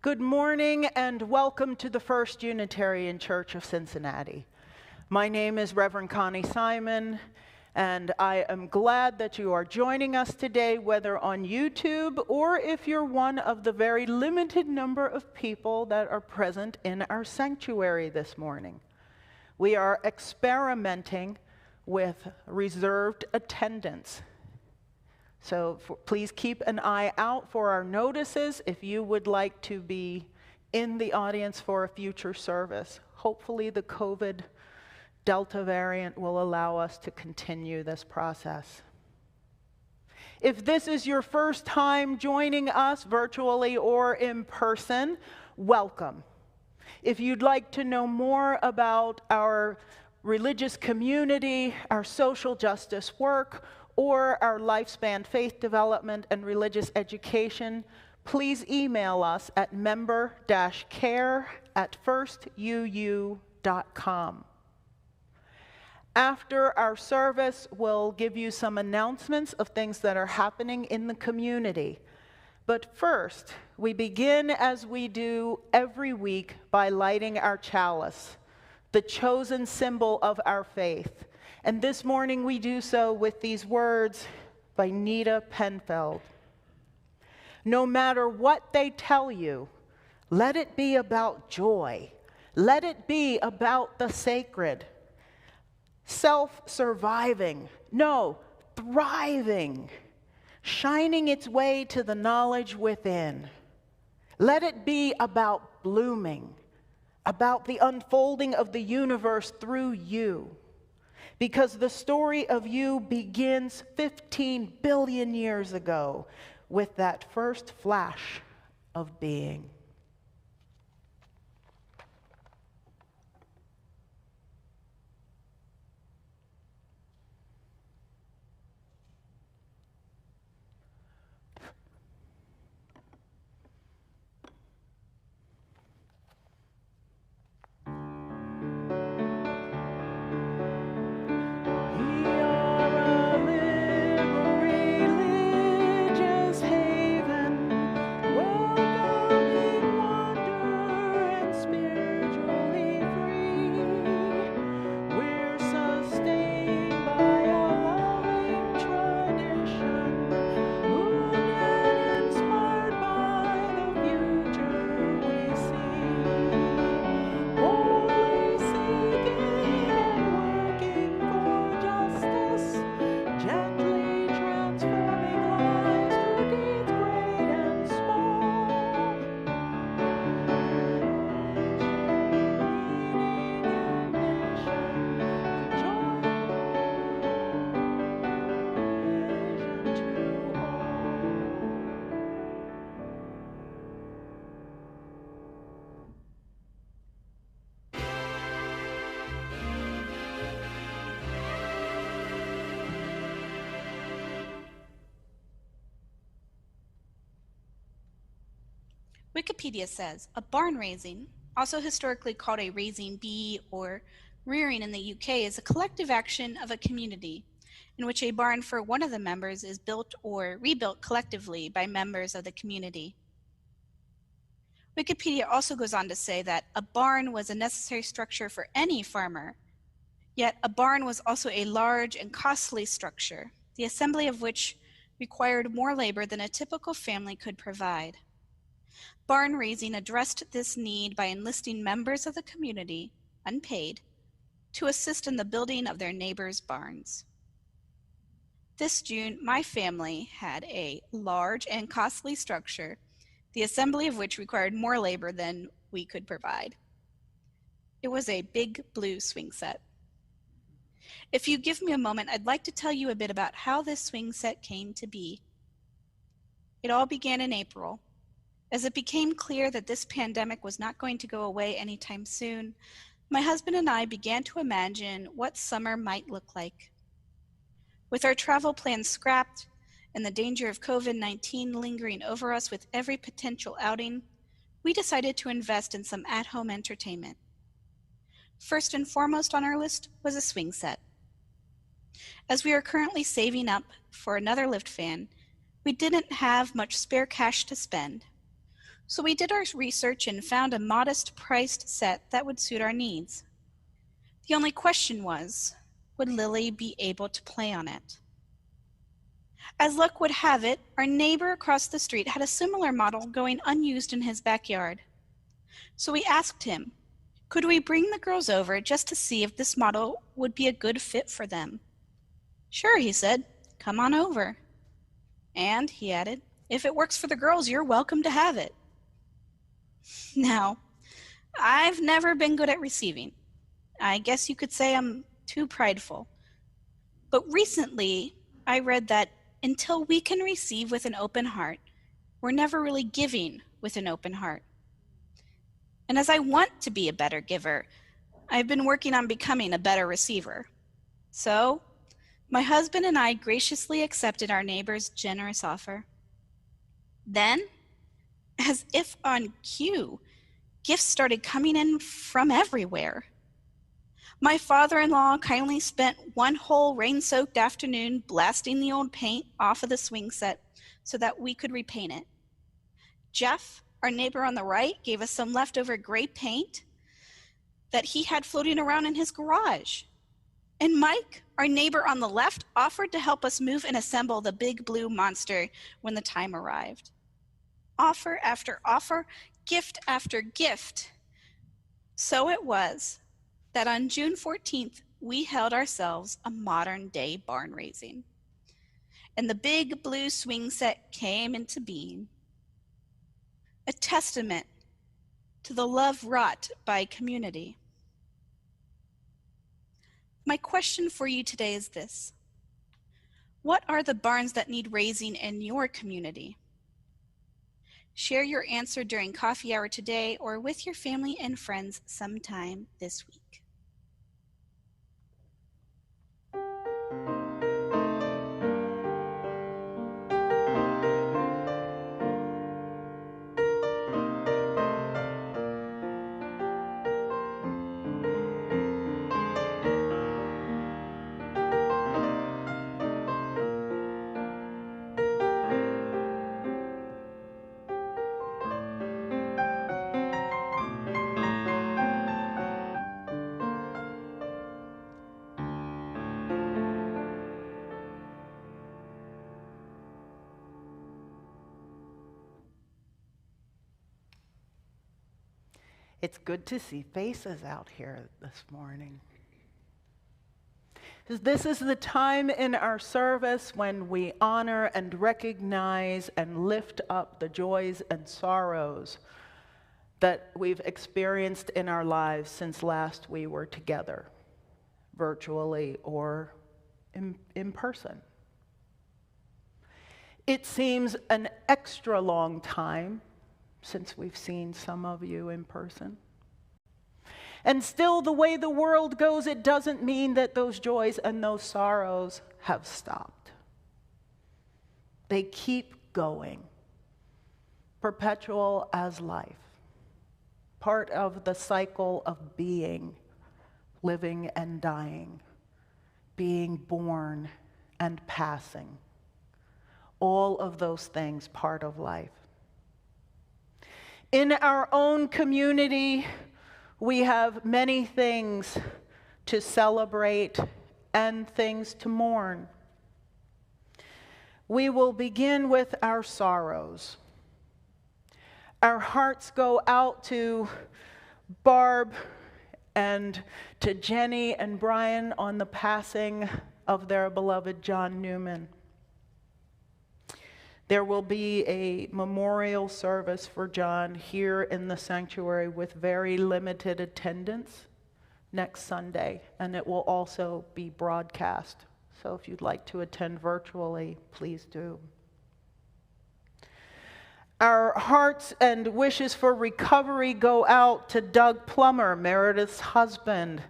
Good morning and welcome to the First Unitarian Church of Cincinnati. My name is Reverend Connie Simon, and I am glad that you are joining us today, whether on YouTube or if you're one of the very limited number of people that are present in our sanctuary this morning. We are experimenting with reserved attendance. So please keep an eye out for our notices if you would like to be in the audience for a future service. Hopefully the COVID Delta variant will allow us to continue this process. If this is your first time joining us virtually or in person, welcome. If you'd like to know more about our religious community, our social justice work, or our lifespan faith development and religious education, please email us at member-care@firstuu.com. After our service, we'll give you some announcements of things that are happening in the community. But first, we begin as we do every week by lighting our chalice, the chosen symbol of our faith. And this morning we do so with these words by Nita Penfeld. No matter what they tell you, let it be about joy. Let it be about the sacred. Self-surviving, no, thriving, shining its way to the knowledge within. Let it be about blooming, about the unfolding of the universe through you. Because the story of you begins 15 billion years ago with that first flash of being. Wikipedia says, a barn raising, also historically called a raising bee or rearing in the UK, is a collective action of a community in which a barn for one of the members is built or rebuilt collectively by members of the community. Wikipedia also goes on to say that a barn was a necessary structure for any farmer, yet a barn was also a large and costly structure, the assembly of which required more labor than a typical family could provide. Barn raising addressed this need by enlisting members of the community, unpaid, to assist in the building of their neighbors' barns. This June, my family had a large and costly structure, the assembly of which required more labor than we could provide. It was a big blue swing set. If you give me a moment, I'd like to tell you a bit about how this swing set came to be. It all began in April. As it became clear that this pandemic was not going to go away anytime soon, my husband and I began to imagine what summer might look like. With our travel plans scrapped and the danger of COVID-19 lingering over us with every potential outing, we decided to invest in some at-home entertainment. First and foremost on our list was a swing set. As we are currently saving up for another lift fan, we didn't have much spare cash to spend. So we did our research and found a modest-priced set that would suit our needs. The only question was, would Lily be able to play on it? As luck would have it, our neighbor across the street had a similar model going unused in his backyard. So we asked him, could we bring the girls over just to see if this model would be a good fit for them? Sure, he said, come on over. And, he added, if it works for the girls, you're welcome to have it. Now, I've never been good at receiving. I guess you could say I'm too prideful. But recently, I read that until we can receive with an open heart, we're never really giving with an open heart. And as I want to be a better giver, I've been working on becoming a better receiver. So, my husband and I graciously accepted our neighbor's generous offer. Then, as if on cue, gifts started coming in from everywhere. My father-in-law kindly spent one whole rain-soaked afternoon blasting the old paint off of the swing set so that we could repaint it. Jeff, our neighbor on the right, gave us some leftover gray paint that he had floating around in his garage. And Mike, our neighbor on the left, offered to help us move and assemble the big blue monster when the time arrived. Offer after offer, gift after gift. So it was that on June 14th, we held ourselves a modern-day barn raising. And the big blue swing set came into being, a testament to the love wrought by community. My question for you today is this: what are the barns that need raising in your community? Share your answer during coffee hour today or with your family and friends sometime this week. It's good to see faces out here this morning. This is the time in our service when we honor and recognize and lift up the joys and sorrows that we've experienced in our lives since last we were together, virtually or in person. It seems an extra long time since we've seen some of you in person. And still, the way the world goes, it doesn't mean that those joys and those sorrows have stopped. They keep going, perpetual as life, part of the cycle of being, living and dying, being born and passing. All of those things part of life. In our own community, we have many things to celebrate and things to mourn. We will begin with our sorrows. Our hearts go out to Barb and to Jenny and Brian on the passing of their beloved John Newman. There will be a memorial service for John here in the sanctuary with very limited attendance next Sunday, and it will also be broadcast. So if you'd like to attend virtually, please do. Our hearts and wishes for recovery go out to Doug Plummer, Meredith's husband,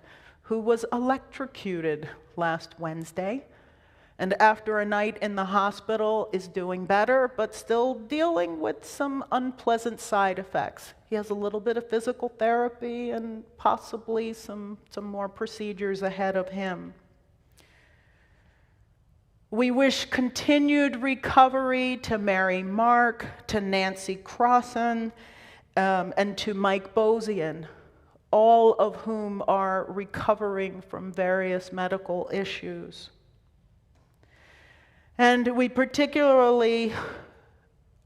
who was electrocuted last Wednesday. And after a night in the hospital is doing better, but still dealing with some unpleasant side effects. He has a little bit of physical therapy and possibly some more procedures ahead of him. We wish continued recovery to Mary Mark, to Nancy Crossan, and to Mike Bozian, all of whom are recovering from various medical issues. And we particularly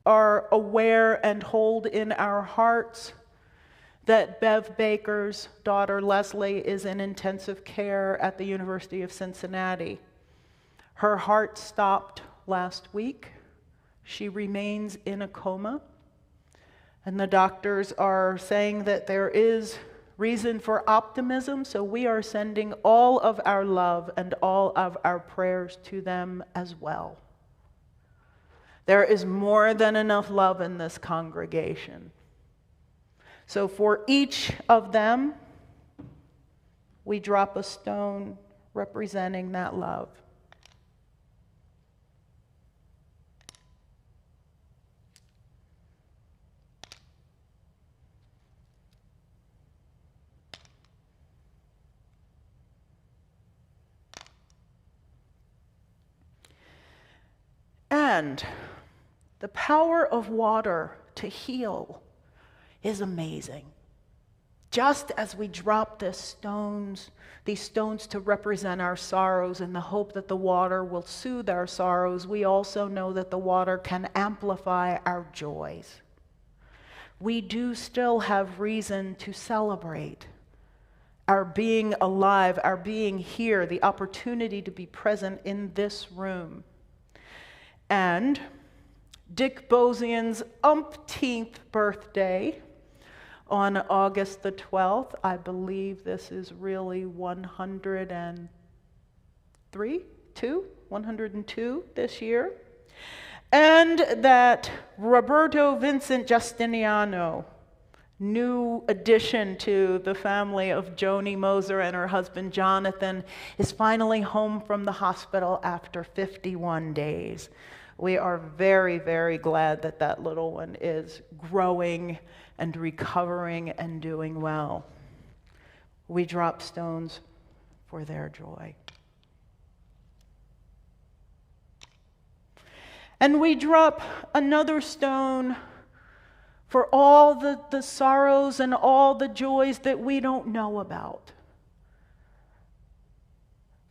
are aware and hold in our hearts that Bev Baker's daughter Leslie is in intensive care at the University of Cincinnati. Her heart stopped last week. She remains in a coma. And the doctors are saying that there is reason for optimism, so we are sending all of our love and all of our prayers to them as well. There is more than enough love in this congregation. So for each of them, we drop a stone representing that love. And the power of water to heal is amazing. Just as we drop these stones to represent our sorrows in the hope that the water will soothe our sorrows, we also know that the water can amplify our joys. We do still have reason to celebrate our being alive, our being here, the opportunity to be present in this room. And Dick Bozian's umpteenth birthday on August the 12th, I believe this is really 102 this year, and that Roberto Vincent Justiniano, new addition to the family of Joni Moser and her husband Jonathan, is finally home from the hospital after 51 days. We are very, very glad that that little one is growing and recovering and doing well. We drop stones for their joy. And we drop another stone for all the sorrows and all the joys that we don't know about.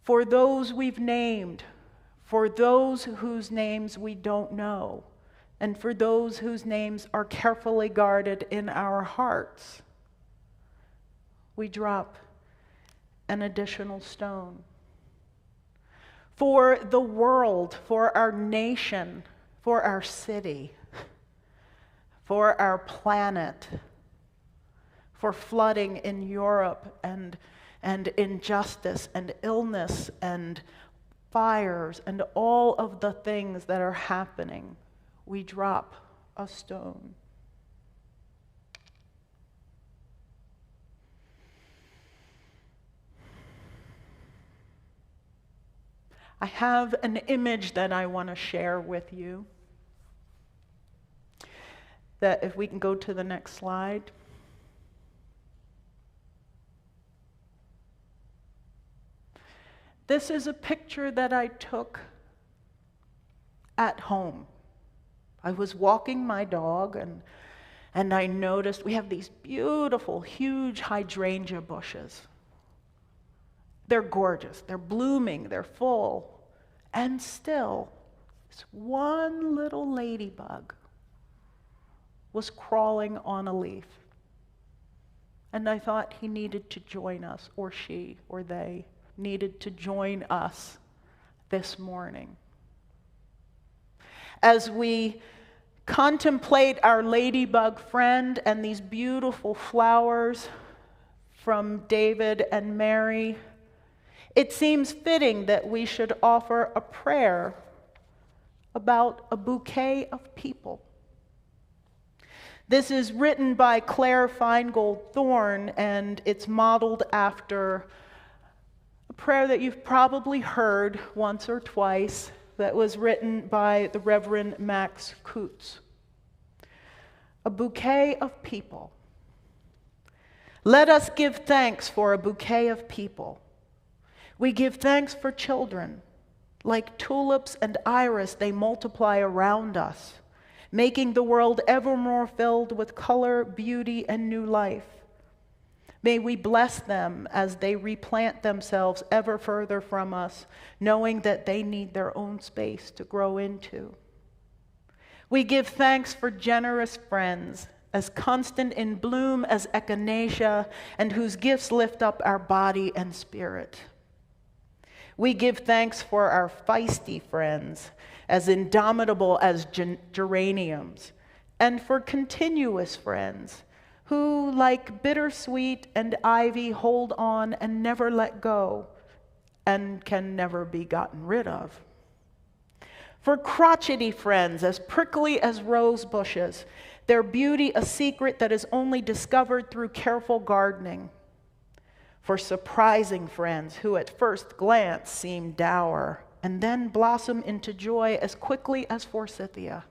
For those we've named, for those whose names we don't know, and for those whose names are carefully guarded in our hearts, we drop an additional stone. For the world, for our nation, for our city, for our planet, for flooding in Europe and injustice and illness and fires and all of the things that are happening, we drop a stone. I have an image that I want to share with you. That if we can go to the next slide. This is a picture that I took at home. I was walking my dog and I noticed we have these beautiful, huge hydrangea bushes. They're gorgeous, they're blooming, they're full. And still, this one little ladybug was crawling on a leaf. And I thought he needed to join us, or she, or they needed to join us this morning. As we contemplate our ladybug friend and these beautiful flowers from David and Mary, it seems fitting that we should offer a prayer about a bouquet of people. This is written by Claire Feingold Thorne, and it's modeled after a prayer that you've probably heard once or twice that was written by the Reverend Max Kutz. A bouquet of people. Let us give thanks for a bouquet of people. We give thanks for children. Like tulips and iris, they multiply around us. making the world ever more filled with color, beauty, and new life. May we bless them as they replant themselves ever further from us, knowing that they need their own space to grow into. We give thanks for generous friends, as constant in bloom as echinacea, and whose gifts lift up our body and spirit. We give thanks for our feisty friends, as indomitable as geraniums, and for continuous friends, who, like bittersweet and ivy, hold on and never let go, and can never be gotten rid of. For crotchety friends, as prickly as rose bushes, their beauty a secret that is only discovered through careful gardening. For surprising friends, who at first glance seem dour, and then blossom into joy as quickly as forsythia.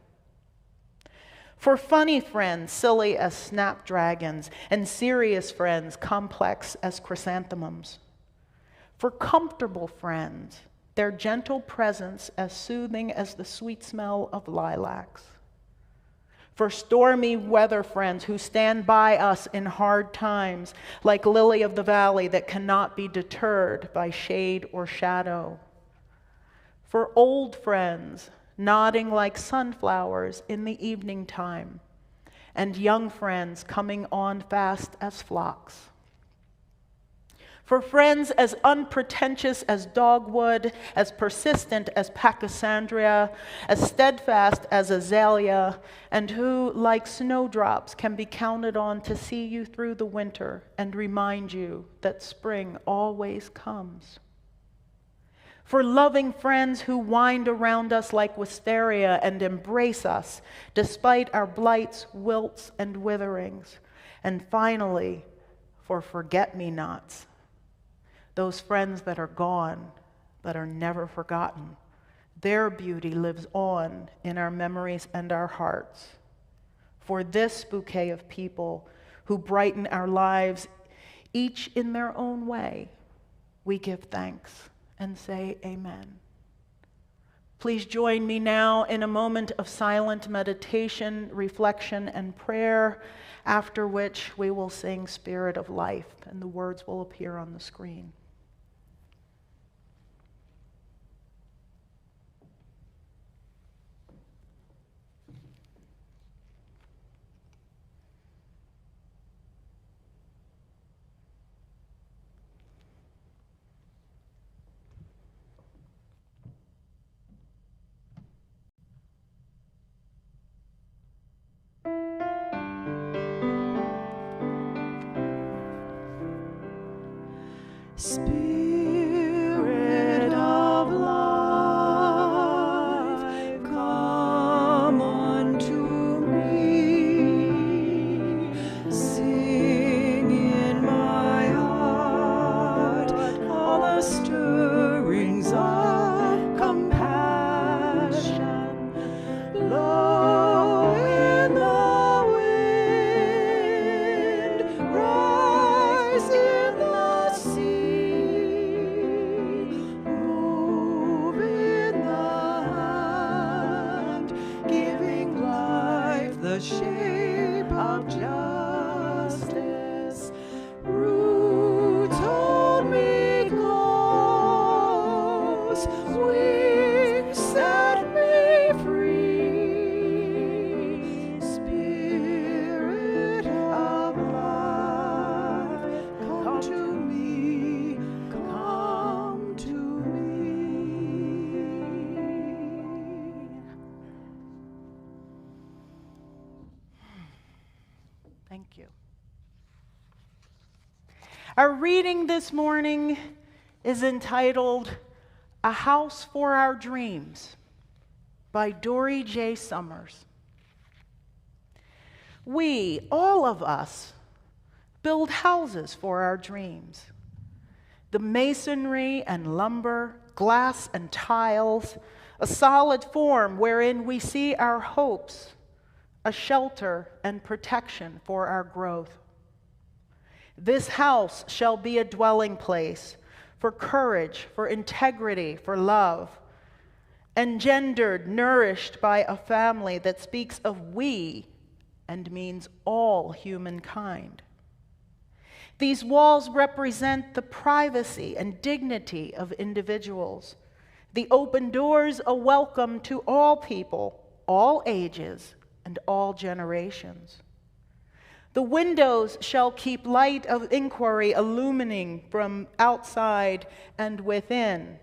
For funny friends, silly as snapdragons, and serious friends, complex as chrysanthemums. For comfortable friends, their gentle presence as soothing as the sweet smell of lilacs. For stormy weather friends who stand by us in hard times, like lily of the valley that cannot be deterred by shade or shadow. For old friends, nodding like sunflowers in the evening time, and young friends coming on fast as flocks. For friends as unpretentious as dogwood, as persistent as pachysandria, as steadfast as azalea, and who, like snowdrops, can be counted on to see you through the winter and remind you that spring always comes. For loving friends who wind around us like wisteria and embrace us despite our blights, wilts, and witherings. And finally, for forget-me-nots, those friends that are gone, that are never forgotten. Their beauty lives on in our memories and our hearts. For this bouquet of people who brighten our lives, each in their own way, we give thanks and say amen. Please join me now in a moment of silent meditation, reflection, and prayer, after which we will sing Spirit of Life, and the words will appear on the screen. Spirit of life, come unto me. Sing in my heart all the stirrings of compassion. Blow in the wind, rise in the sea. The shape of justice, roots hold me close, wings set me free. Spirit of life, come to me, come to me. Thank you. Our reading this morning is entitled A House for Our Dreams by Dory J. Summers. We, all of us, build houses for our dreams. The masonry and lumber, glass and tiles, a solid form wherein we see our hopes, a shelter and protection for our growth. This house shall be a dwelling place for courage, for integrity, for love. engendered, nourished by a family that speaks of we and means all humankind. These walls represent the privacy and dignity of individuals, the open doors a welcome to all people, all ages, and all generations. The windows shall keep light of inquiry illumining from outside and within.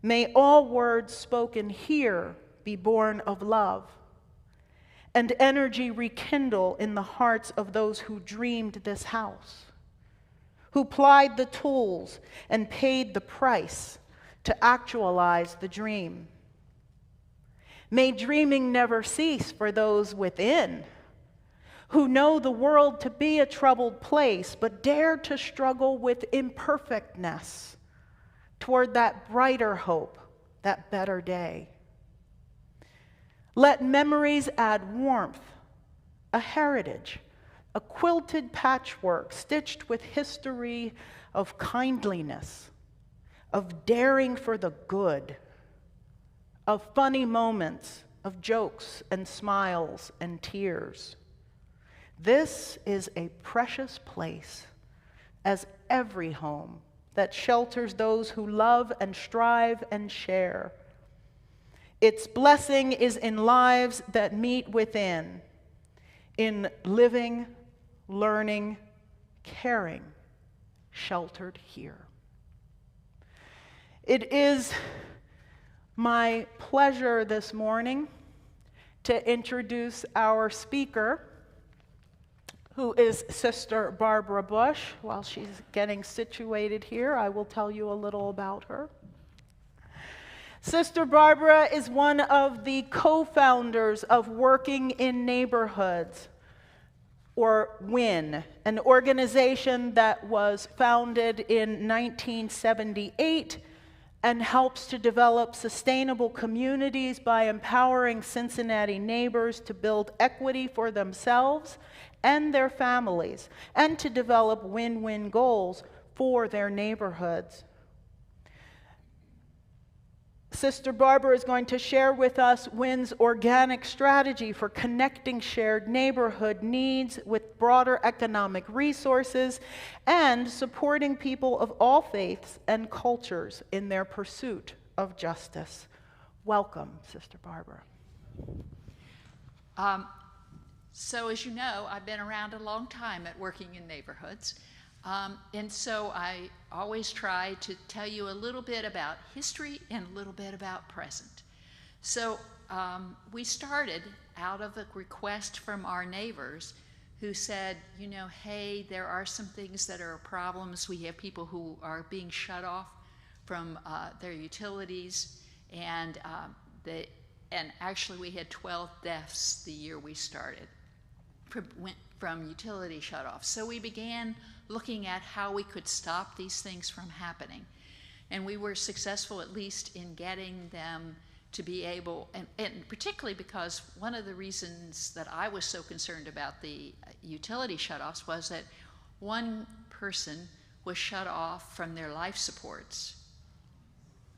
May all words spoken here be born of love, and energy rekindle in the hearts of those who dreamed this house, who plied the tools and paid the price to actualize the dream. May dreaming never cease for those within, who know the world to be a troubled place, but dare to struggle with imperfectness toward that brighter hope, that better day. Let memories add warmth, a heritage, a quilted patchwork stitched with history of kindliness, of daring for the good, of funny moments, of jokes and smiles and tears. This is a precious place, as every home that shelters those who love and strive and share. Its blessing is in lives that meet within, in living, learning, caring, sheltered here. It is my pleasure this morning to introduce our speaker, who is Sister Barbara Bush. While she's getting situated here, I will tell you a little about her. Sister Barbara is one of the co-founders of Working in Neighborhoods, or WIN, an organization that was founded in 1978 and helps to develop sustainable communities by empowering Cincinnati neighbors to build equity for themselves and their families, and to develop win-win goals for their neighborhoods. Sister Barbara is going to share with us WIN's organic strategy for connecting shared neighborhood needs with broader economic resources and supporting people of all faiths and cultures in their pursuit of justice. Welcome, Sister Barbara. So as you know, I've been around a long time at Working in Neighborhoods. And so I always try to tell you a little bit about history and a little bit about present. So we started out of a request from our neighbors who said, you know, hey, there are some things that are problems. We have people who are being shut off from their utilities, and actually we had 12 deaths the year we started from utility shutoffs. So we began looking at how we could stop these things from happening. And we were successful at least in getting them to be able, and particularly because one of the reasons that I was so concerned about the utility shutoffs was that one person was shut off from their life supports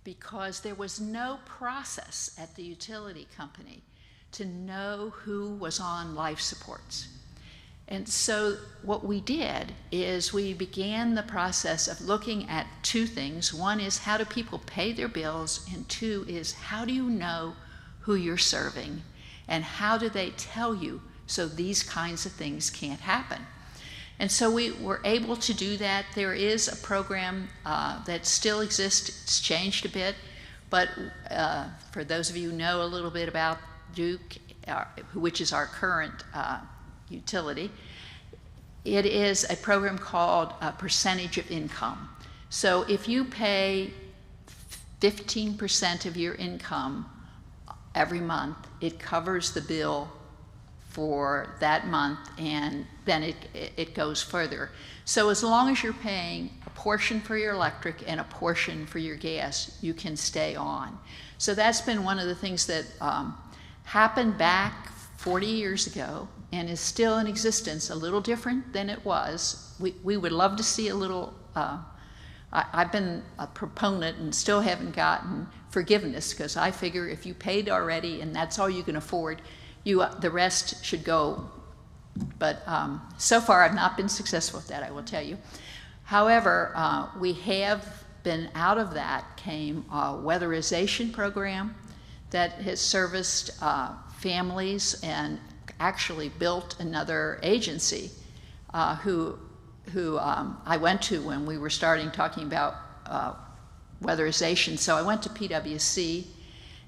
because there was no process at the utility company to know who was on life supports. And so what we did is we began the process of looking at two things. One is, how do people pay their bills? And two is, how do you know who you're serving? And how do they tell you so these kinds of things can't happen? And so we were able to do that. There is a program that still exists. It's changed a bit. But for those of you who know a little bit about Duke, which is our current utility, it is a program called Percentage of Income. So if you pay 15% of your income every month, it covers the bill for that month, and then it goes further. So as long as you're paying a portion for your electric and a portion for your gas, you can stay on. So that's been one of the things that happened back 40 years ago and is still in existence, a little different than it was. We would love to see a little I've been a proponent and still haven't gotten forgiveness, because I figure if you paid already and that's all you can afford, the rest should go. But so far I've not been successful with that, I will tell you. However, we have been out of that came a weatherization program that has serviced families, and actually built another agency who I went to when we were starting talking about weatherization. So I went to PwC,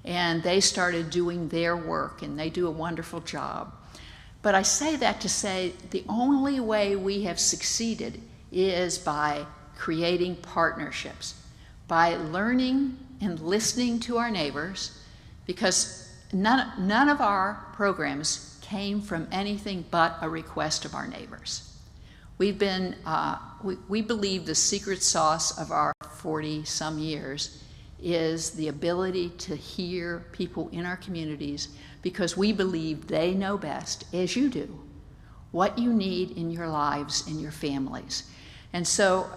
and they started doing their work, and they do a wonderful job. But I say that to say the only way we have succeeded is by creating partnerships, by learning and listening to our neighbors, because none of our programs came from anything but a request of our neighbors. We've been, we believe the secret sauce of our 40-some years is the ability to hear people in our communities, because we believe they know best, as you do, what you need in your lives and your families. And so,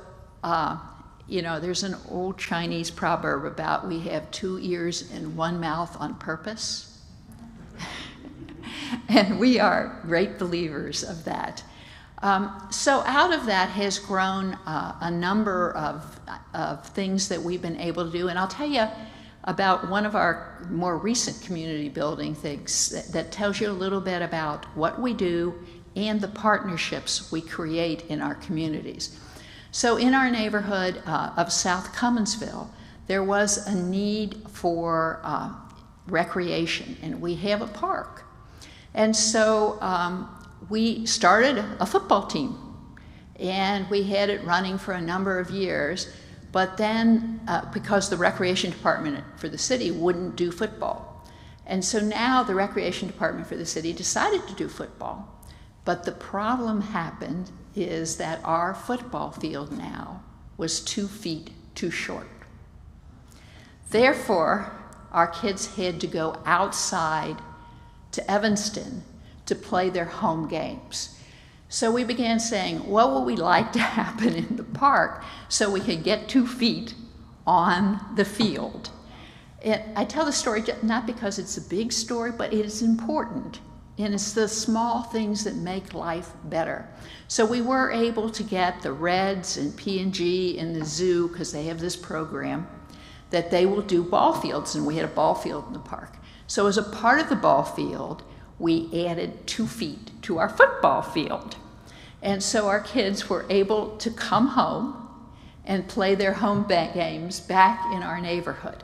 you know, there's an old Chinese proverb about we have 2 ears and 1 mouth on purpose. And we are great believers of that. So out of that has grown a number of things that we've been able to do. And I'll tell you about one of our more recent community building things that tells you a little bit about what we do and the partnerships we create in our communities. So in our neighborhood of South Cumminsville, there was a need for recreation, and we have a park. And so we started a football team, and we had it running for a number of years, but then because the recreation department for the city wouldn't do football. And so now the recreation department for the city decided to do football. But the problem happened is that our football field now was 2 feet too short. Therefore, our kids had to go outside to Evanston to play their home games. So we began saying, what would we like to happen in the park so we could get 2 feet on the field? And I tell the story not because it's a big story, but it is important. And it's the small things that make life better. So we were able to get the Reds and P&G and the zoo, because they have this program, that they will do ball fields, and we had a ball field in the park. So as a part of the ball field, we added 2 feet to our football field. And so our kids were able to come home and play their home games back in our neighborhood.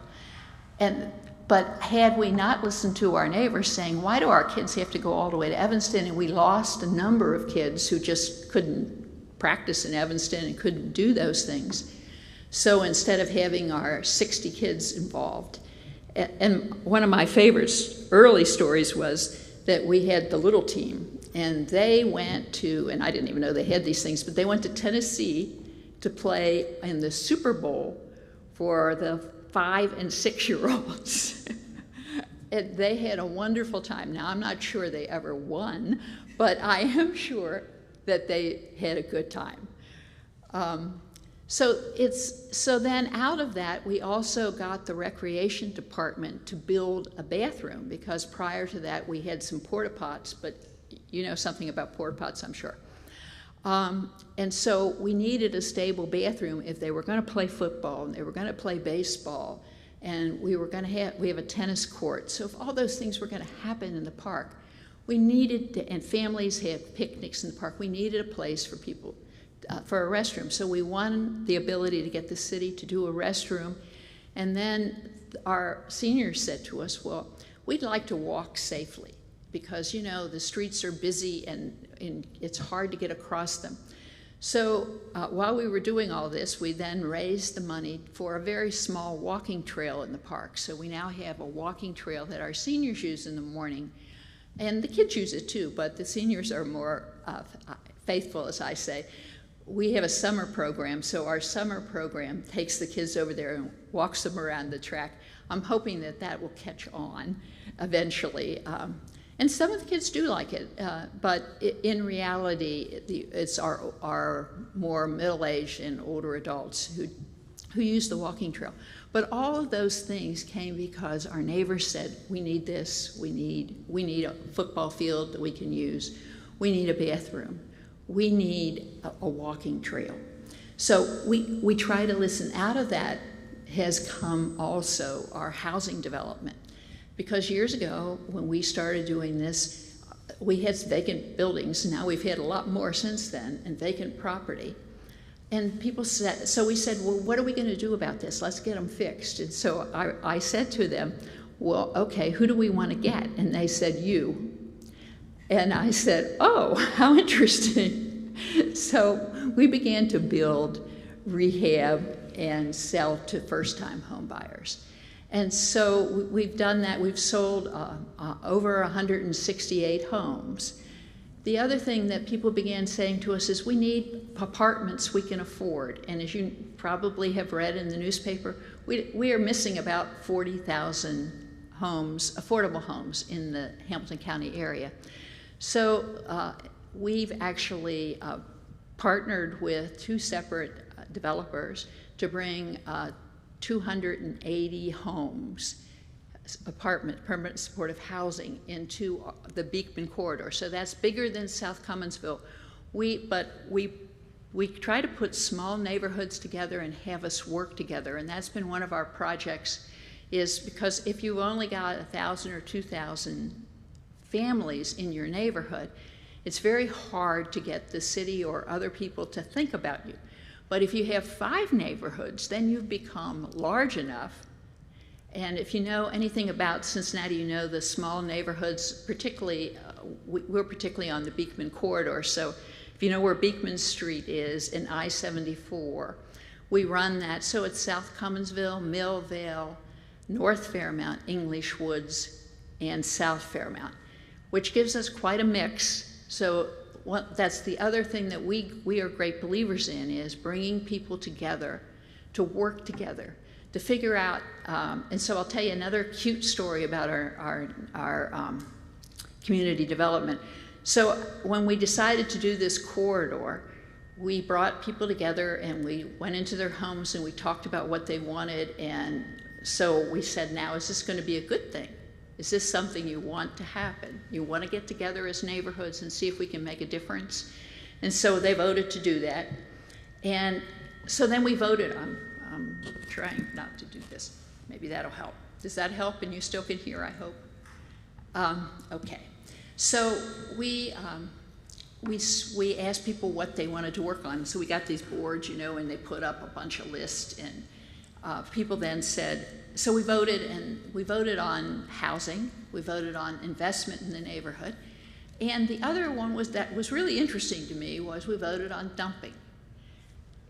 But had we not listened to our neighbors saying, why do our kids have to go all the way to Evanston? And we lost a number of kids who just couldn't practice in Evanston and couldn't do those things. So instead of having our 60 kids involved, and one of my favorite early stories was that we had the little team, and they went to, and I didn't even know they had these things, but they went to Tennessee to play in the Super Bowl for the 5- and 6-year-olds. And they had a wonderful time. Now, I'm not sure they ever won, but I am sure that they had a good time. So then out of that, we also got the recreation department to build a bathroom, because prior to that, we had some porta pots, but you know something about porta pots, I'm sure. And so we needed a stable bathroom if they were going to play football and they were going to play baseball, and we have a tennis court. So if all those things were going to happen in the park, we needed to, and families have picnics in the park, we needed a place for people, for a restroom. So we won the ability to get the city to do a restroom. And then our seniors said to us, well, we'd like to walk safely, because, you know, the streets are busy and it's hard to get across them. So while we were doing all this, we then raised the money for a very small walking trail in the park. So we now have a walking trail that our seniors use in the morning, and the kids use it too, but the seniors are more faithful, as I say. We have a summer program, so our summer program takes the kids over there and walks them around the track. I'm hoping that that will catch on eventually. And some of the kids do like it, but in reality, it's our more middle-aged and older adults who who used the walking trail. But all of those things came because our neighbors said, we need this, we need a football field that we can use, we need a bathroom, we need a walking trail. So we try to listen. Out of that has come also our housing development. Because years ago, when we started doing this, we had vacant buildings. Now we've had a lot more since then, and vacant property. And people said, so we said, well, what are we going to do about this? Let's get them fixed. And so I said to them, well, okay, who do we want to get? And they said, you. And I said, oh, how interesting. So we began to build, rehab, and sell to first-time home buyers. And so we've done that. We've sold over 168 homes. The other thing that people began saying to us is we need apartments we can afford. And as you probably have read in the newspaper, we are missing about 40,000 homes, affordable homes in the Hamilton County area. So we've actually partnered with two separate developers to bring 280 homes, permanent supportive housing, into the Beekman corridor. So that's bigger than South Cumminsville. But we try to put small neighborhoods together and have us work together, and that's been one of our projects, is because if you've only got 1,000 or 2,000 families in your neighborhood, it's very hard to get the city or other people to think about you. But if you have 5 neighborhoods, then you've become large enough. And if you know anything about Cincinnati, you know the small neighborhoods, particularly, we're particularly on the Beekman corridor. So if you know where Beekman Street is in I-74, we run that. So it's South Cumminsville, Millvale, North Fairmount, English Woods, and South Fairmount, which gives us quite a mix. So that's the other thing that we are great believers in, is bringing people together to work together, to figure out, and so I'll tell you another cute story about our community development. So when we decided to do this corridor, we brought people together and we went into their homes and we talked about what they wanted, and so we said, now is this going to be a good thing? Is this something you want to happen? You want to get together as neighborhoods and see if we can make a difference? And so they voted to do that. And so then we voted. I'm trying not to do this. Maybe that'll help. Does that help? And you still can hear, I hope? Okay. So we asked people what they wanted to work on. So we got these boards, you know, and they put up a bunch of lists, and people then said, so we voted on housing, we voted on investment in the neighborhood, and the other one that was really interesting to me was we voted on dumping.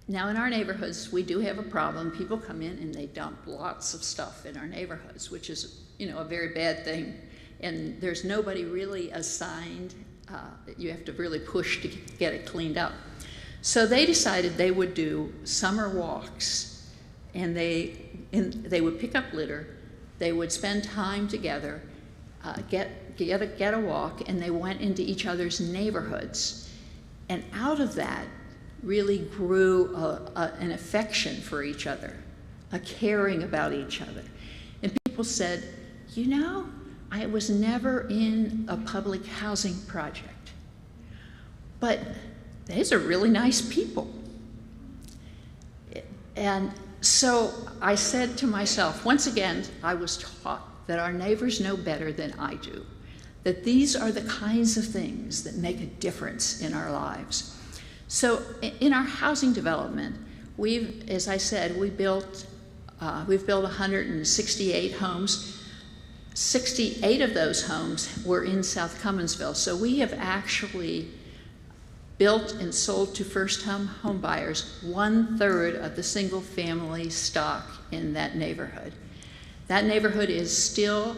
Now in our neighborhoods, we do have a problem. People come in and they dump lots of stuff in our neighborhoods, which is, you know, a very bad thing, and there's nobody really assigned. You have to really push to get it cleaned up. So they decided they would do summer walks, and they would pick up litter, they would spend time together, get a walk, and they went into each other's neighborhoods. And out of that really grew an affection for each other, a caring about each other. And people said, you know, I was never in a public housing project, but these are really nice people. And so I said to myself, once again, I was taught that our neighbors know better than I do, that these are the kinds of things that make a difference in our lives. So in our housing development, as I said, we've built 168 homes. 68 of those homes were in South Cumminsville. So we have actually built and sold to first-time home buyers 1/3 of the single-family stock in that neighborhood. That neighborhood is still,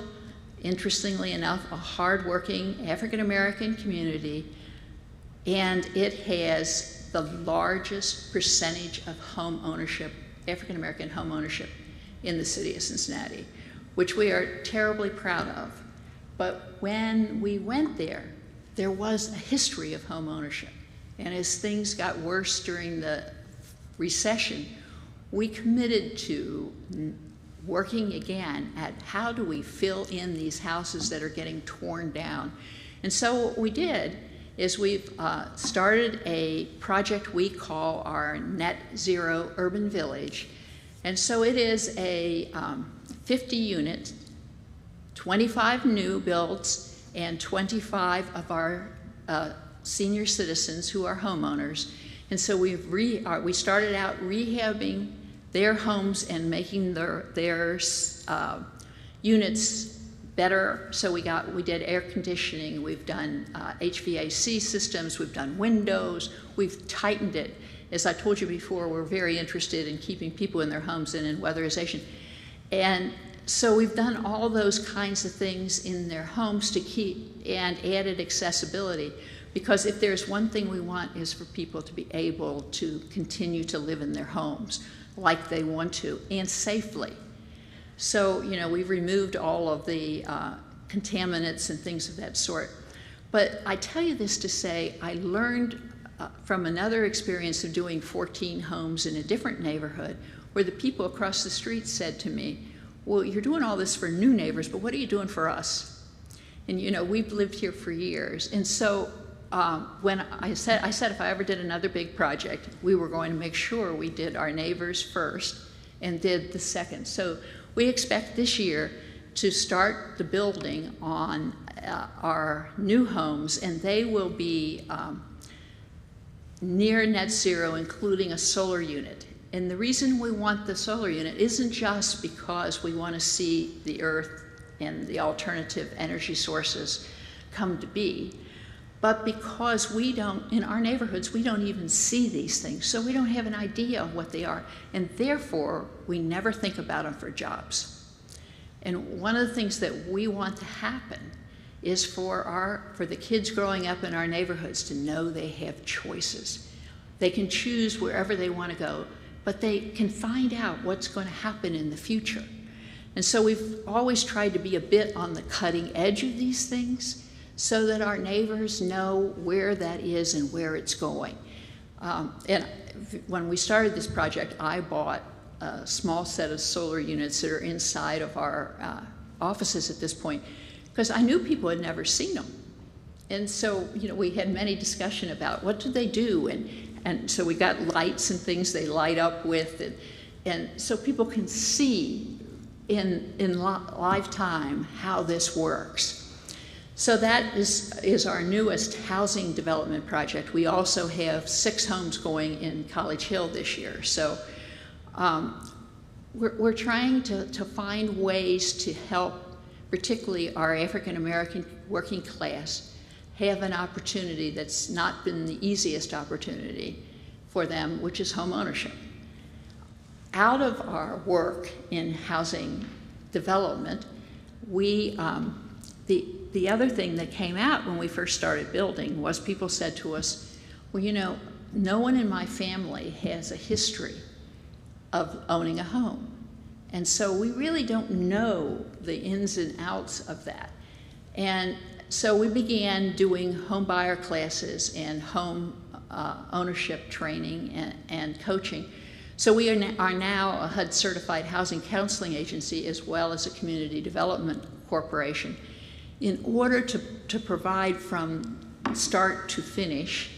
interestingly enough, a hard-working African-American community, and it has the largest percentage of home ownership, African-American home ownership, in the city of Cincinnati, which we are terribly proud of. But when we went there, there was a history of home ownership. And as things got worse during the recession, we committed to working again at how do we fill in these houses that are getting torn down. And so what we did is we've started a project we call our Net Zero Urban Village. And so it is a 50 unit, 25 new builds, and 25 of our senior citizens who are homeowners. And so we started out rehabbing their homes and making their units better. So we did air conditioning, we've done HVAC systems, we've done windows, we've tightened it. As I told you before, we're very interested in keeping people in their homes and in weatherization. And so we've done all those kinds of things in their homes to keep, and added accessibility. Because if there's one thing we want is for people to be able to continue to live in their homes like they want to, and safely. So, you know, we've removed all of the contaminants and things of that sort. But I tell you this to say, I learned from another experience of doing 14 homes in a different neighborhood, where the people across the street said to me, well, you're doing all this for new neighbors, but what are you doing for us? And, you know, we've lived here for years. And so when I said if I ever did another big project, we were going to make sure we did our neighbors first and did the second. So we expect this year to start the building on our new homes, and they will be near net zero, including a solar unit. And the reason we want the solar unit isn't just because we want to see the Earth and the alternative energy sources come to be, but because we don't, in our neighborhoods, we don't even see these things, so we don't have an idea of what they are, and therefore we never think about them for jobs. And one of the things that we want to happen is for the kids growing up in our neighborhoods to know they have choices. They can choose wherever they want to go, but they can find out what's going to happen in the future. And so we've always tried to be a bit on the cutting edge of these things, so that our neighbors know where that is and where it's going. And when we started this project, I bought a small set of solar units that are inside of our offices at this point, because I knew people had never seen them. And so, you know, we had many discussion about what do they do, and so we got lights and things they light up with, and so people can see in lifetime how this works. So that is our newest housing development project. We also have 6 homes going in College Hill this year. So we're trying to find ways to help, particularly our African American working class, have an opportunity that's not been the easiest opportunity for them, which is home ownership. Out of our work in housing development, the other thing that came out when we first started building was people said to us, well, you know, no one in my family has a history of owning a home. And so we really don't know the ins and outs of that. And so we began doing home buyer classes and home ownership training and coaching. So we are now a HUD certified housing counseling agency as well as a community development corporation, in order to provide from start to finish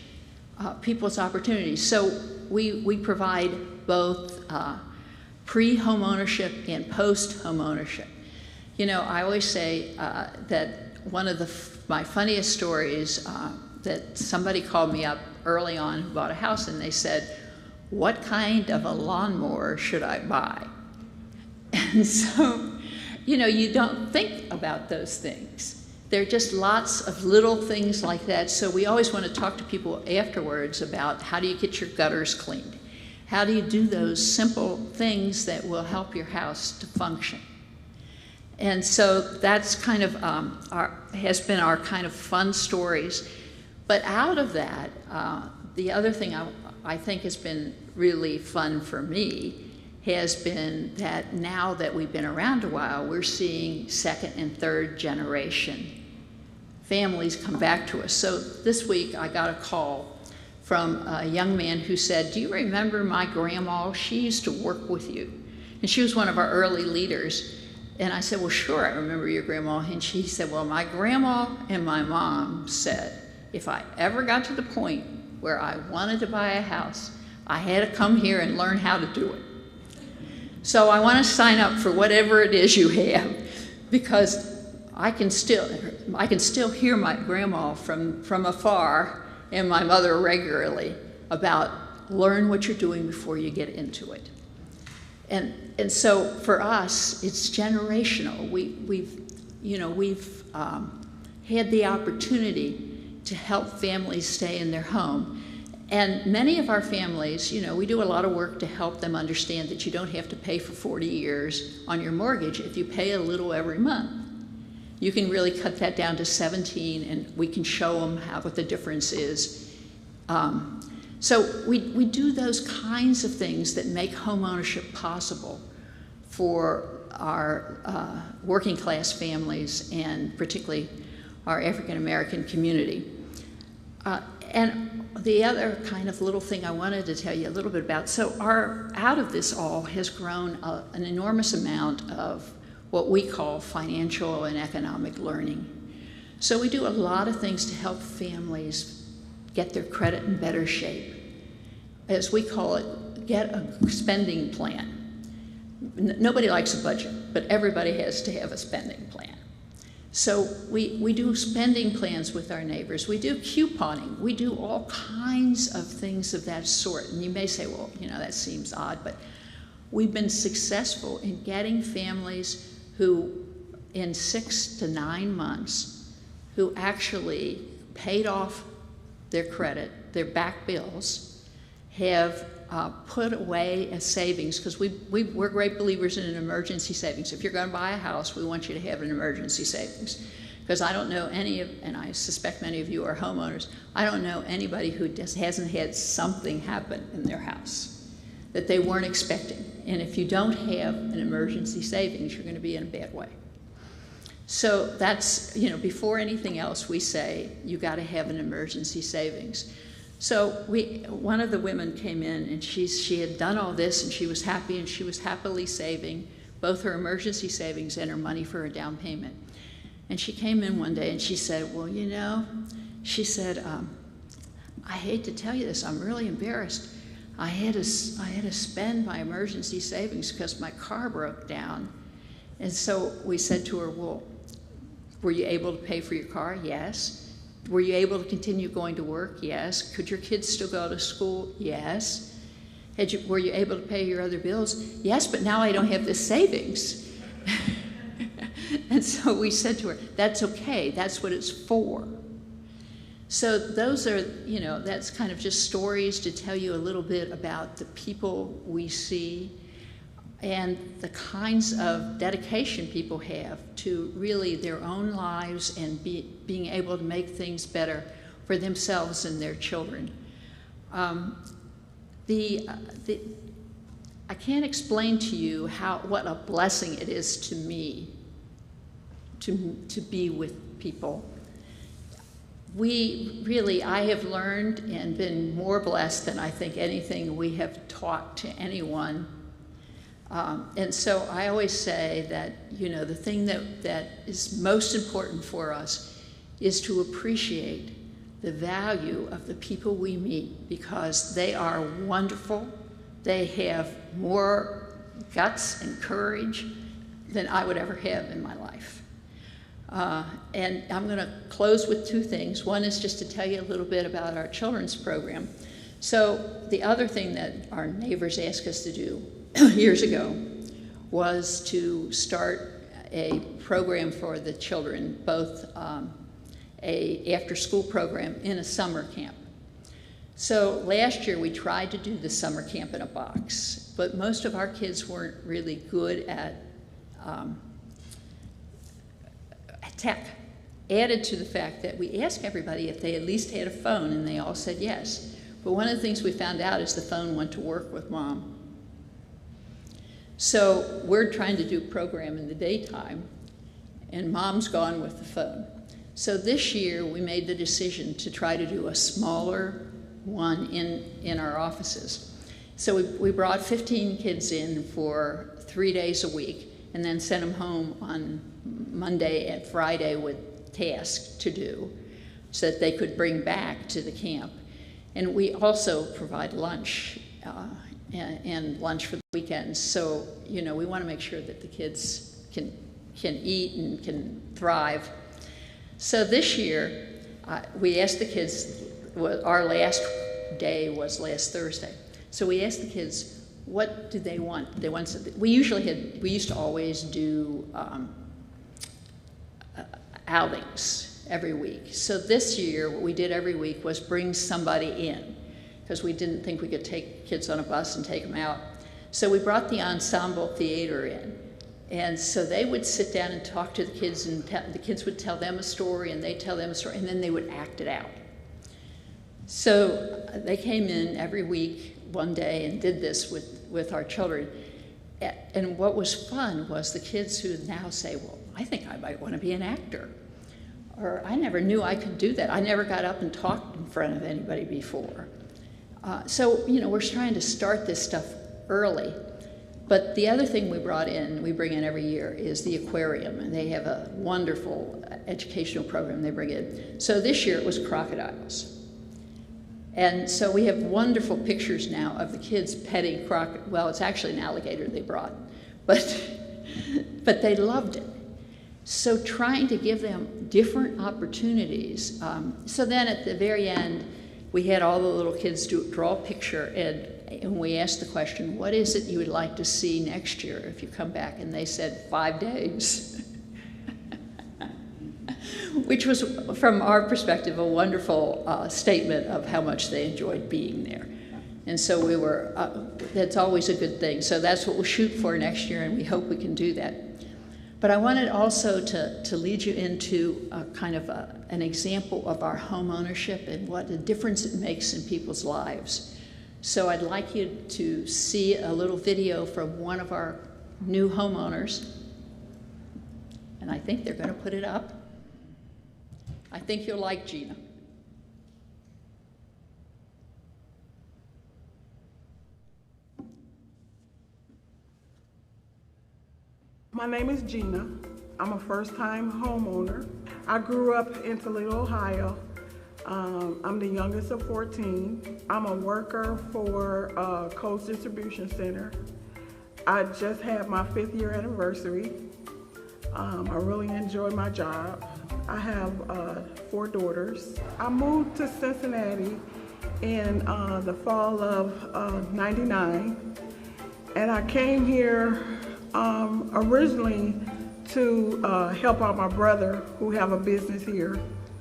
people's opportunities. So we provide both pre-home ownership and post-home ownership. You know, I always say that one of my funniest stories, that somebody called me up early on who bought a house, and they said, what kind of a lawnmower should I buy? And so, you know, you don't think about those things. There are just lots of little things like that. So we always want to talk to people afterwards about how do you get your gutters cleaned? How do you do those simple things that will help your house to function? And so that's kind of has been our kind of fun stories. But out of that, the other thing I think has been really fun for me has been that now that we've been around a while, we're seeing 2nd and 3rd generation families come back to us. So this week I got a call from a young man who said, "Do you remember my grandma? She used to work with you." And she was one of our early leaders. And I said, "Well, sure, I remember your grandma." And she said, "Well, my grandma and my mom said, if I ever got to the point where I wanted to buy a house, I had to come here and learn how to do it. So I want to sign up for whatever it is you have, because I can still hear my grandma from afar and my mother regularly about learn what you're doing before you get into it." And so for us, it's generational. We've had the opportunity to help families stay in their home. And many of our families, we do a lot of work to help them understand that you don't have to pay for 40 years on your mortgage if you pay a little every month. You can really cut that down to 17, and we can show them what the difference is. So we do those kinds of things that make home ownership possible for our working class families, and particularly our African American community. And the other kind of little thing I wanted to tell you a little bit about, so out of this all has grown an enormous amount of what we call financial and economic learning. So we do a lot of things to help families get their credit in better shape. As we call it, get a spending plan. Nobody likes a budget, but everybody has to have a spending plan. So we do spending plans with our neighbors. We do couponing. We do all kinds of things of that sort. And you may say, well, that seems odd, but we've been successful in getting families who, in 6 to 9 months, who actually paid off their credit, their back bills, have put away as savings, because we're great believers in an emergency savings. If you're going to buy a house, we want you to have an emergency savings. Because I don't know and I suspect many of you are homeowners, I don't know anybody who just hasn't had something happen in their house that they weren't expecting. And if you don't have an emergency savings, you're going to be in a bad way. So that's, before anything else, we say you got to have an emergency savings. So one of the women came in, and she had done all this, and she was happy, and she was happily saving both her emergency savings and her money for a down payment. And she came in one day and she said, well, she said, I hate to tell you this, I'm really embarrassed. I had to spend my emergency savings because my car broke down. And so we said to her, well, were you able to pay for your car? Yes. Were you able to continue going to work? Yes. Could your kids still go to school? Yes. Were you able to pay your other bills? Yes, but now I don't have the savings. And so we said to her, that's okay. That's what it's for. So those are, that's kind of just stories to tell you a little bit about the people we see and the kinds of dedication people have to really their own lives and being able to make things better for themselves and their children. I can't explain to you what a blessing it is to me to be with people. I have learned and been more blessed than I think anything we have taught to anyone. And so I always say that, the thing that is most important for us is to appreciate the value of the people we meet, because they are wonderful. They have more guts and courage than I would ever have in my life. And I'm going to close with two things. One is just to tell you a little bit about our children's program. So the other thing that our neighbors asked us to do years ago was to start a program for the children, both a after-school program in a summer camp. So last year we tried to do the summer camp in a box, but most of our kids weren't really good at tech. Added to the fact that we asked everybody if they at least had a phone, and they all said yes. But one of the things we found out is the phone went to work with Mom. So we're trying to do a program in the daytime, and Mom's gone with the phone. So this year we made the decision to try to do a smaller one in our offices. So we brought 15 kids in for 3 days a week and then sent them home on Monday and Friday with tasks to do so that they could bring back to the camp. And we also provide lunch and lunch for the weekends. So, you know, we want to make sure that the kids can eat and can thrive. So this year, we asked the kids, our last day was last Thursday. So we asked the kids, what do they want? We used to always do outings every week. So this year, what we did every week was bring somebody in, because we didn't think we could take kids on a bus and take them out. So we brought the ensemble theater in. And so they would sit down and talk to the kids, and the kids would tell them a story, and they'd tell them a story, and then they would act it out. So they came in every week, one day, and did this with our children. And what was fun was the kids who now say, well, I think I might want to be an actor. Or I never knew I could do that. I never got up and talked in front of anybody before. So, you know, we're trying to start this stuff early. But the other thing we bring in every year, is the aquarium. And they have a wonderful educational program they bring in. So this year it was crocodiles. And so we have wonderful pictures now of the kids petting well, it's actually an alligator they brought, but they loved it. So trying to give them different opportunities. So then at the very end, we had all the little kids draw a picture, and we asked the question, what is it you would like to see next year if you come back? And they said 5 days. Which was, from our perspective, a wonderful statement of how much they enjoyed being there. And so we were, that's always a good thing. So that's what we'll shoot for next year, and we hope we can do that. But I wanted also to lead you into a kind of an example of our home ownership and what a difference it makes in people's lives. So I'd like you to see a little video from one of our new homeowners. And I think they're going to put it up. I think you'll like Gina. My name is Gina. I'm a first-time homeowner. I grew up in Toledo, Ohio. I'm the youngest of 14. I'm a worker for Coast Distribution Center. I just had my 5th year anniversary. I really enjoy my job. I have 4 daughters. I moved to Cincinnati in the fall of '99, and I came here originally to help out my brother who have a business here,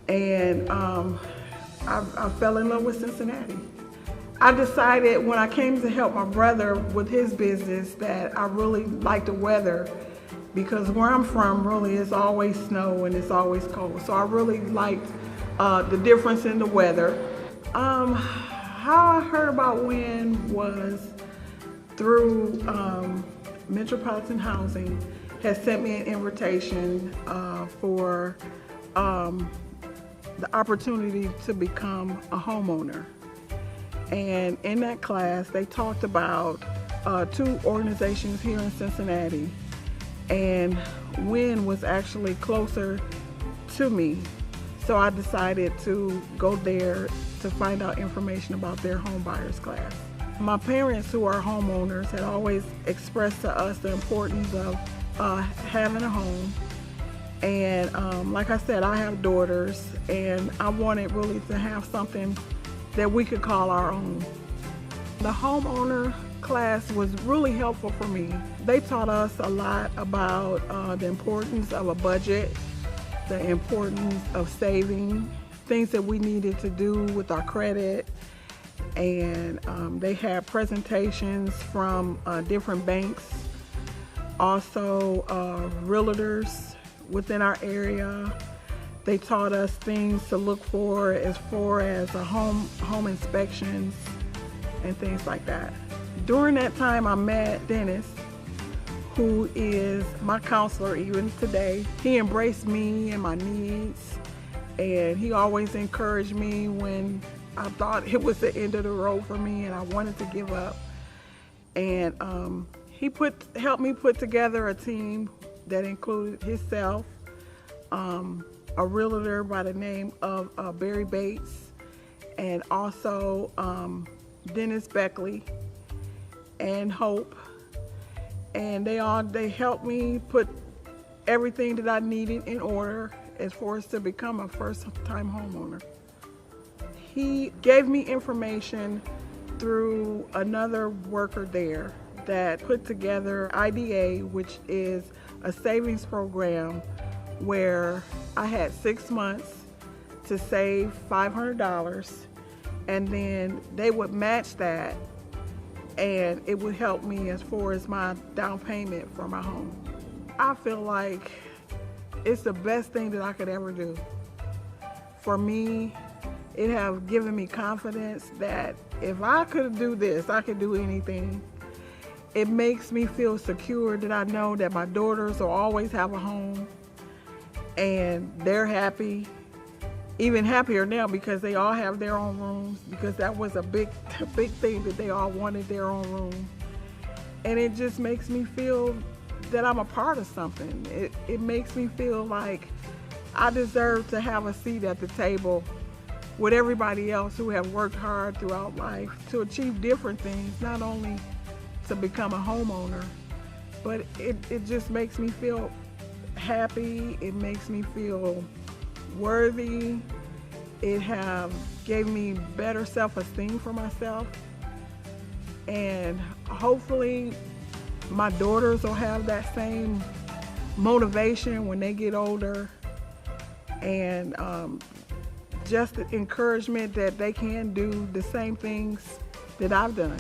and I fell in love with Cincinnati. I decided when I came to help my brother with his business that I really like the weather, because where I'm from really is always snow and it's always cold. So I really liked the difference in the weather. How I heard about Wynn was through Metropolitan Housing has sent me an invitation for the opportunity to become a homeowner. And in that class, they talked about 2 organizations here in Cincinnati. And Wynn was actually closer to me. So I decided to go there to find out information about their home buyers class. My parents, who are homeowners, had always expressed to us the importance of having a home. And like I said, I have daughters, and I wanted really to have something that we could call our own. The homeowner class was really helpful for me. They taught us a lot about the importance of a budget, the importance of saving, things that we needed to do with our credit. And they had presentations from different banks, also realtors within our area. They taught us things to look for as far as home inspections and things like that. During that time, I met Dennis, who is my counselor even today. He embraced me and my needs, and he always encouraged me when I thought it was the end of the road for me and I wanted to give up. And he helped me put together a team that included himself, a realtor by the name of Barry Bates, and also Dennis Beckley and Hope. And they helped me put everything that I needed in order as far as to become a first-time homeowner. He gave me information through another worker there that put together IDA, which is a savings program where I had 6 months to save $500, and then they would match that, and it would help me as far as my down payment for my home. I feel like it's the best thing that I could ever do. For me, it has given me confidence that if I could do this, I could do anything. It makes me feel secure that I know that my daughters will always have a home and they're happy, even happier now because they all have their own rooms, because that was a big thing that they all wanted their own room. And it just makes me feel that I'm a part of something. It makes me feel like I deserve to have a seat at the table with everybody else who have worked hard throughout life to achieve different things, not only to become a homeowner, but it just makes me feel happy. It makes me feel worthy. It gave me better self-esteem for myself. And hopefully my daughters will have that same motivation when they get older, and just the encouragement that they can do the same things that I've done.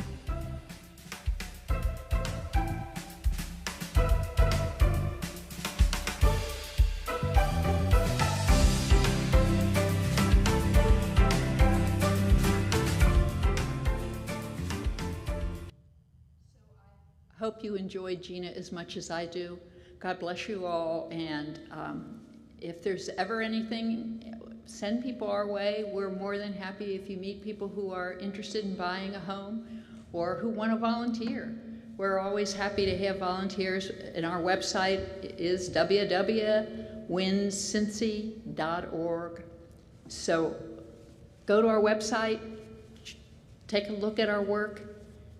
Hope you enjoyed Gina as much as I do. God bless you all, and if there's ever anything, send people our way. We're more than happy if you meet people who are interested in buying a home or who want to volunteer. We're always happy to have volunteers, and our website is www.winscincy.org. So go to our website, take a look at our work.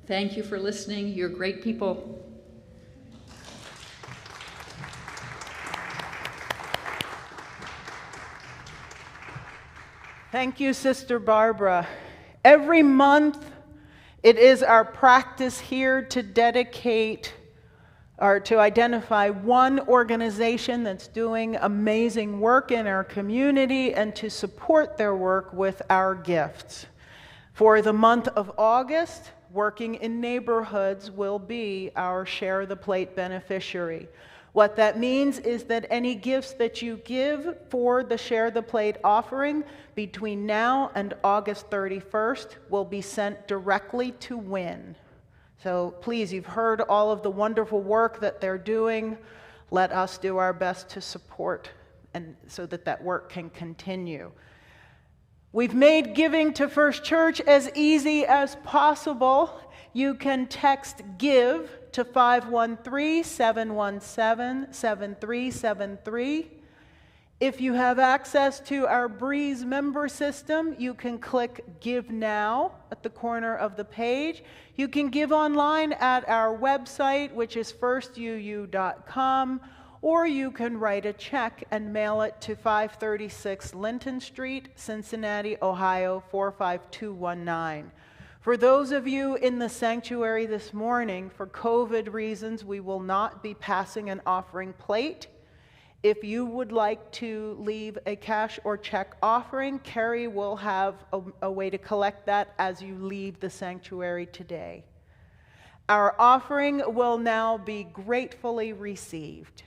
Thank you for listening. You're great people. Thank you, Sister Barbara. Every month, it is our practice here to dedicate or to identify one organization that's doing amazing work in our community and to support their work with our gifts. For the month of August, Working in Neighborhoods will be our Share the Plate beneficiary. What that means is that any gifts that you give for the Share the Plate offering between now and August 31st will be sent directly to WIN. So please, you've heard all of the wonderful work that they're doing. Let us do our best to support and so that that work can continue. We've made giving to First Church as easy as possible. You can text GIVE to 513-717-7373. If you have access to our Breeze member system, you can click Give Now at the corner of the page. You can give online at our website, which is firstuu.com, or you can write a check and mail it to 536 Linton Street, Cincinnati, Ohio 45219. For those of you in the sanctuary this morning, for COVID reasons, we will not be passing an offering plate. If you would like to leave a cash or check offering, Carrie will have a way to collect that as you leave the sanctuary today. Our offering will now be gratefully received.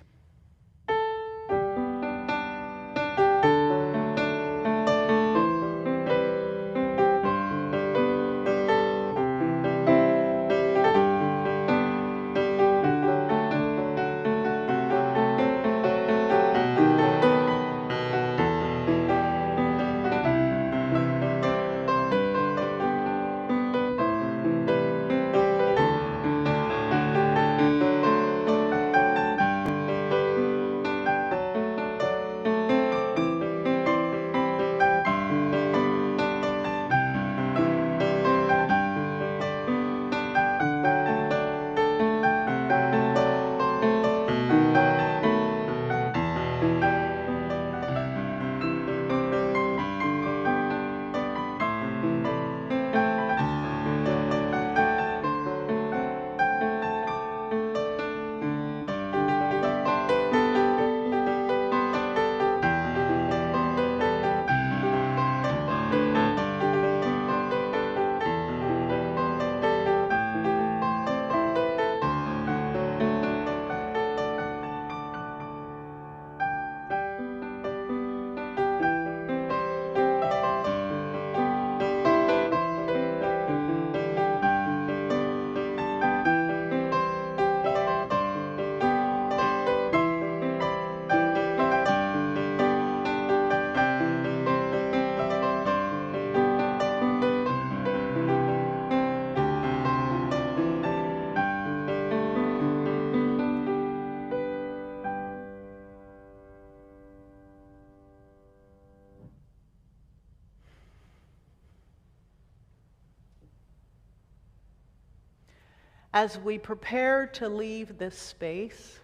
As we prepare to leave this space,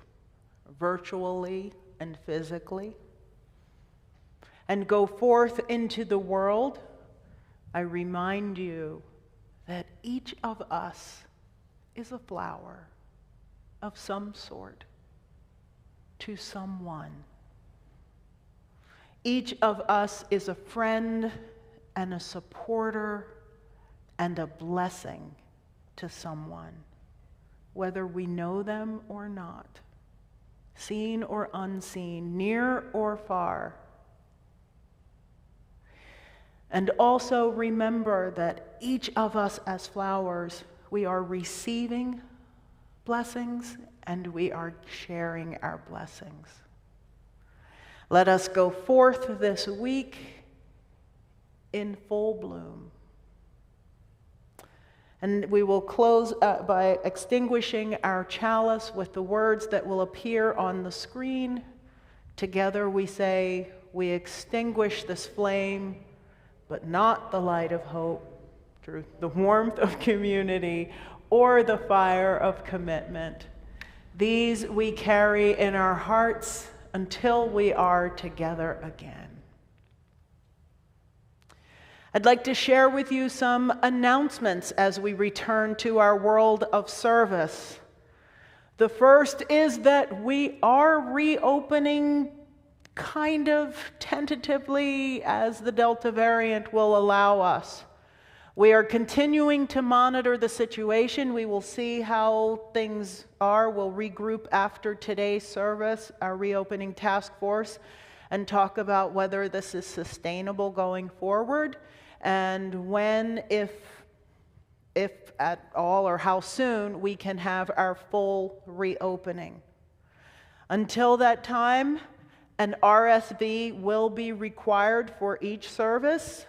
virtually and physically, and go forth into the world, I remind you that each of us is a flower of some sort to someone. Each of us is a friend and a supporter and a blessing to someone, whether we know them or not, seen or unseen, near or far. And also remember that each of us as flowers, we are receiving blessings and we are sharing our blessings. Let us go forth this week in full bloom. And we will close by extinguishing our chalice with the words that will appear on the screen. Together we say, we extinguish this flame, but not the light of hope, through the warmth of community or the fire of commitment. These we carry in our hearts until we are together again. I'd like to share with you some announcements as we return to our world of service. The first is that we are reopening kind of tentatively as the Delta variant will allow us. We are continuing to monitor the situation. We will see how things are. We'll regroup after today's service, our reopening task force, and talk about whether this is sustainable going forward, and when, if at all, or how soon we can have our full reopening. Until that time, an RSV will be required for each service.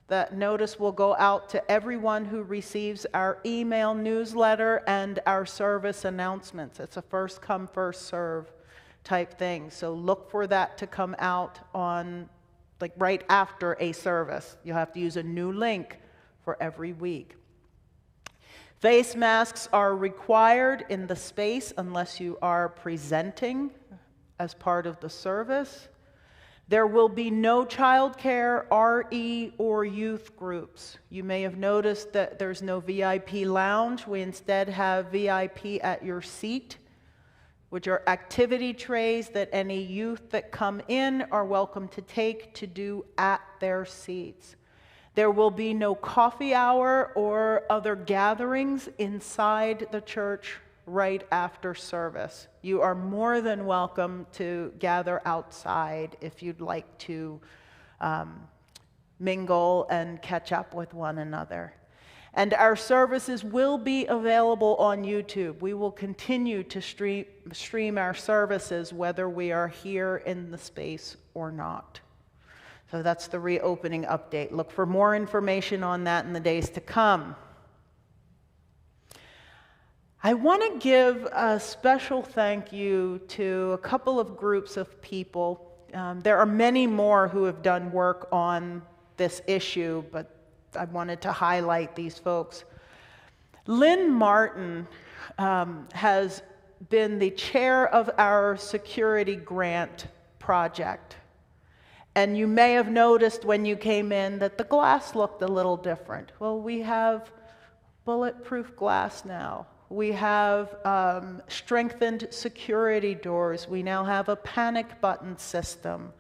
That notice will go out to everyone who receives our email newsletter and our service announcements. It's a first come, first serve type thing. So look for that to come out on, like, right after a service. You'll have to use a new link for every week. Face masks are required in the space unless you are presenting as part of the service. There will be no childcare, RE, or youth groups. You may have noticed that there's no VIP lounge. We instead have VIP at your seat, which are activity trays that any youth that come in are welcome to take to do at their seats. There will be no coffee hour or other gatherings inside the church right after service. You are more than welcome to gather outside if you'd like to mingle and catch up with one another. And our services will be available on YouTube. We will continue to stream our services whether we are here in the space or not. So that's the reopening update. Look for more information on that in the days to come. I want to give a special thank you to a couple of groups of people. There are many more who have done work on this issue, but I wanted to highlight these folks. Lynn Martin has been the chair of our security grant project. And you may have noticed when you came in that the glass looked a little different. Well, we have bulletproof glass now. We have strengthened security doors. We now have a panic button system.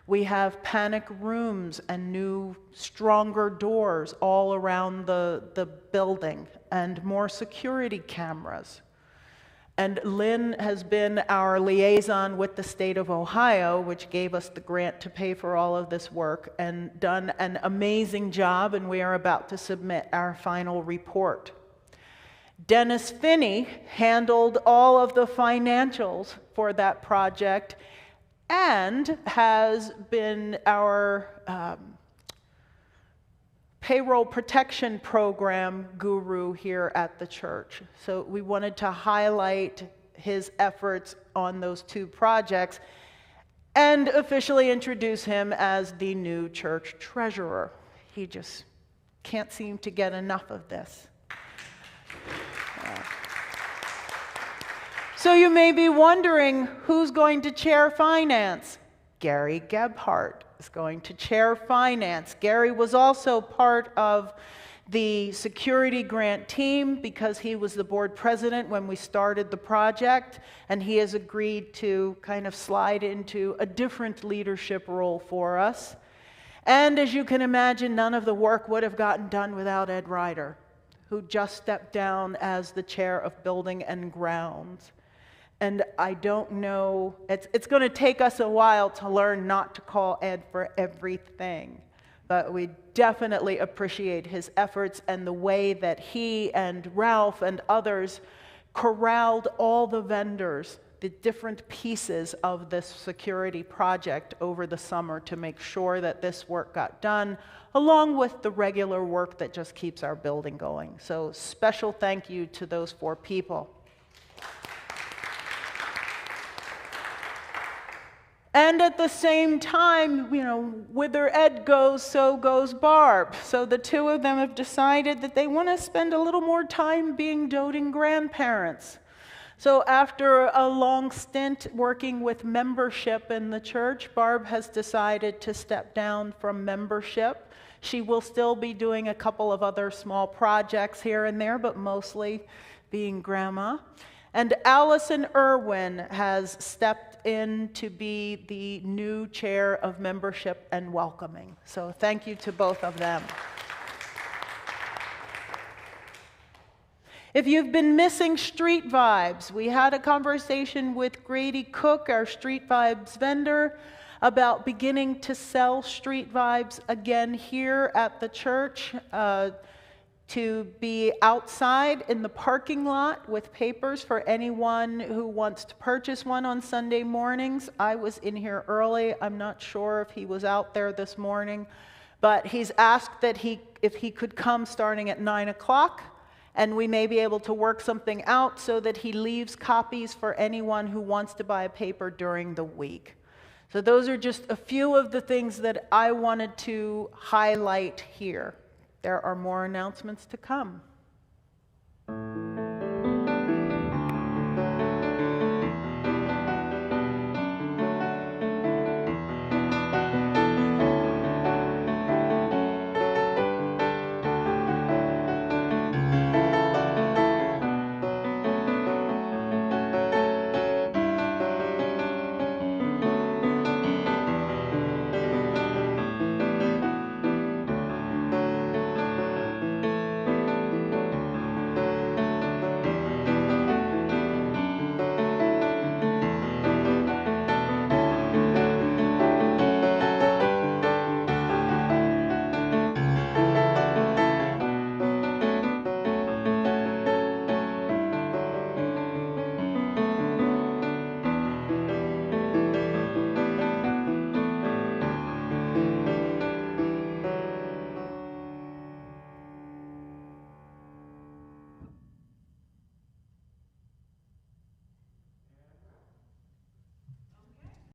We have panic rooms and new, stronger doors all around the building, and more security cameras. And Lynn has been our liaison with the state of Ohio, which gave us the grant to pay for all of this work, and done an amazing job, and we are about to submit our final report. Dennis Finney handled all of the financials for that project and has been our payroll protection program guru here at the church. So we wanted to highlight his efforts on those two projects and officially introduce him as the new church treasurer. He just can't seem to get enough of this. So you may be wondering, who's going to chair finance? Gary Gebhardt is going to chair finance. Gary was also part of the security grant team because he was the board president when we started the project, and he has agreed to kind of slide into a different leadership role for us. And as you can imagine, none of the work would have gotten done without Ed Ryder, who just stepped down as the chair of Building and Grounds. And I don't know, it's going to take us a while to learn not to call Ed for everything. But we definitely appreciate his efforts and the way that he and Ralph and others corralled all the vendors, the different pieces of this security project over the summer to make sure that this work got done, along with the regular work that just keeps our building going. So special thank you to those 4 people. And at the same time, whither Ed goes, so goes Barb. So the 2 of them have decided that they want to spend a little more time being doting grandparents. So after a long stint working with membership in the church, Barb has decided to step down from membership. She will still be doing a couple of other small projects here and there, but mostly being grandma. And Allison Irwin has stepped in to be the new chair of membership and welcoming. So thank you to both of them. If you've been missing Street Vibes, we had a conversation with Grady Cook, our Street Vibes vendor, about beginning to sell Street Vibes again here at the church, to be outside in the parking lot with papers for anyone who wants to purchase one on Sunday mornings. I was in here early. I'm not sure if he was out there this morning, but he's asked that if he could come starting at 9 o'clock, and we may be able to work something out so that he leaves copies for anyone who wants to buy a paper during the week. So those are just a few of the things that I wanted to highlight here. There are more announcements to come.